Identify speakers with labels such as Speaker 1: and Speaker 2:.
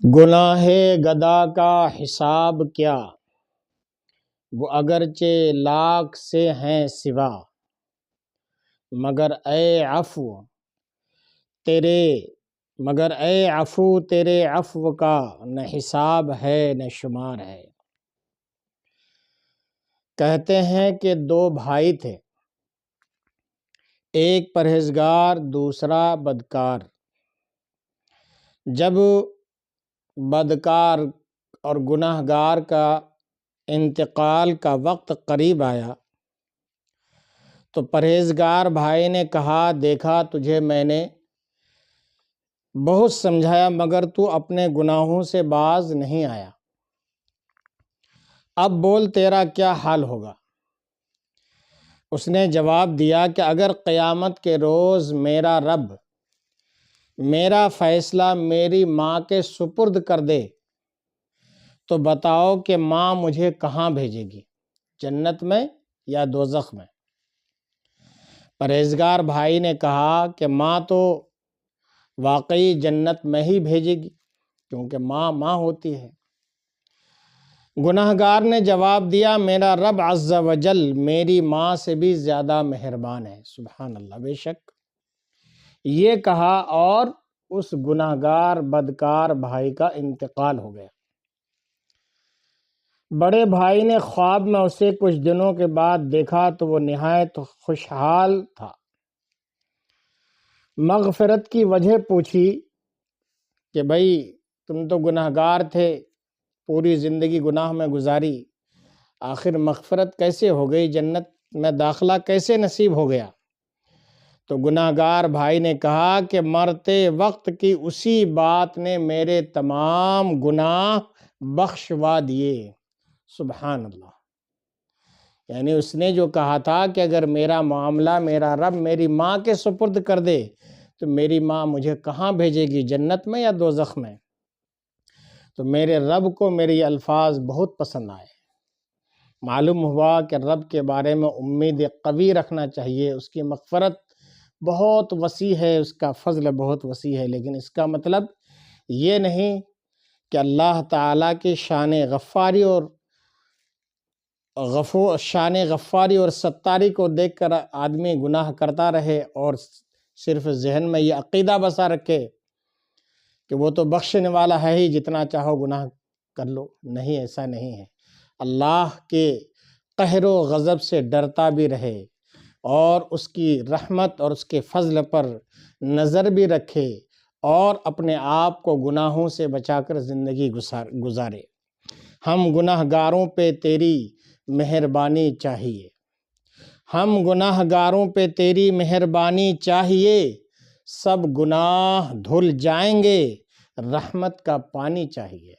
Speaker 1: گناہ گدا کا حساب کیا، وہ اگرچہ لاکھ سے ہیں سوا، مگر اے عفو تیرے عفو کا نہ حساب ہے نہ شمار ہے۔ کہتے ہیں کہ دو بھائی تھے، ایک پرہیزگار دوسرا بدکار۔ جب بدکار اور گناہ گار کا انتقال کا وقت قریب آیا تو پرہیزگار بھائی نے کہا، دیکھا تجھے میں نے بہت سمجھایا مگر تو اپنے گناہوں سے باز نہیں آیا، اب بول تیرا کیا حال ہوگا؟ اس نے جواب دیا کہ اگر قیامت کے روز میرا رب میرا فیصلہ میری ماں کے سپرد کر دے تو بتاؤ کہ ماں مجھے کہاں بھیجے گی، جنت میں یا دوزخ میں؟ پرہیزگار بھائی نے کہا کہ ماں تو واقعی جنت میں ہی بھیجے گی، کیونکہ ماں ہوتی ہے۔ گناہ گار نے جواب دیا، میرا رب عز و جل میری ماں سے بھی زیادہ مہربان ہے۔ سبحان اللہ، بے شک یہ کہا اور اس گناہ گار بدکار بھائی کا انتقال ہو گیا۔ بڑے بھائی نے خواب میں اسے کچھ دنوں کے بعد دیکھا تو وہ نہایت خوشحال تھا۔ مغفرت کی وجہ پوچھی کہ بھائی تم تو گناہ گار تھے، پوری زندگی گناہ میں گزاری، آخر مغفرت کیسے ہو گئی، جنت میں داخلہ کیسے نصیب ہو گیا؟ تو گناہ گار بھائی نے کہا کہ مرتے وقت کی اسی بات نے میرے تمام گناہ بخشوا دیے۔ سبحان اللہ، یعنی اس نے جو کہا تھا کہ اگر میرا معاملہ میرا رب میری ماں کے سپرد کر دے تو میری ماں مجھے کہاں بھیجے گی، جنت میں یا دوزخ میں؟ تو میرے رب کو میرے یہ الفاظ بہت پسند آئے۔ معلوم ہوا کہ رب کے بارے میں امید قوی رکھنا چاہیے، اس کی مغفرت بہت وسیع ہے، اس کا فضل بہت وسیع ہے، لیکن اس کا مطلب یہ نہیں کہ اللہ تعالیٰ کی شان غفاری اور ستاری کو دیکھ کر آدمی گناہ کرتا رہے اور صرف ذہن میں یہ عقیدہ بسا رکھے کہ وہ تو بخشنے والا ہے ہی، جتنا چاہو گناہ کر لو۔ نہیں، ایسا نہیں ہے۔ اللہ کے قہر و غضب سے ڈرتا بھی رہے اور اس کی رحمت اور اس کے فضل پر نظر بھی رکھے اور اپنے آپ کو گناہوں سے بچا کر زندگی گزارے۔ ہم گناہ گاروں پہ تیری مہربانی چاہیے، ہم گناہ گاروں پہ تیری مہربانی چاہیے، سب گناہ دھل جائیں گے، رحمت کا پانی چاہیے۔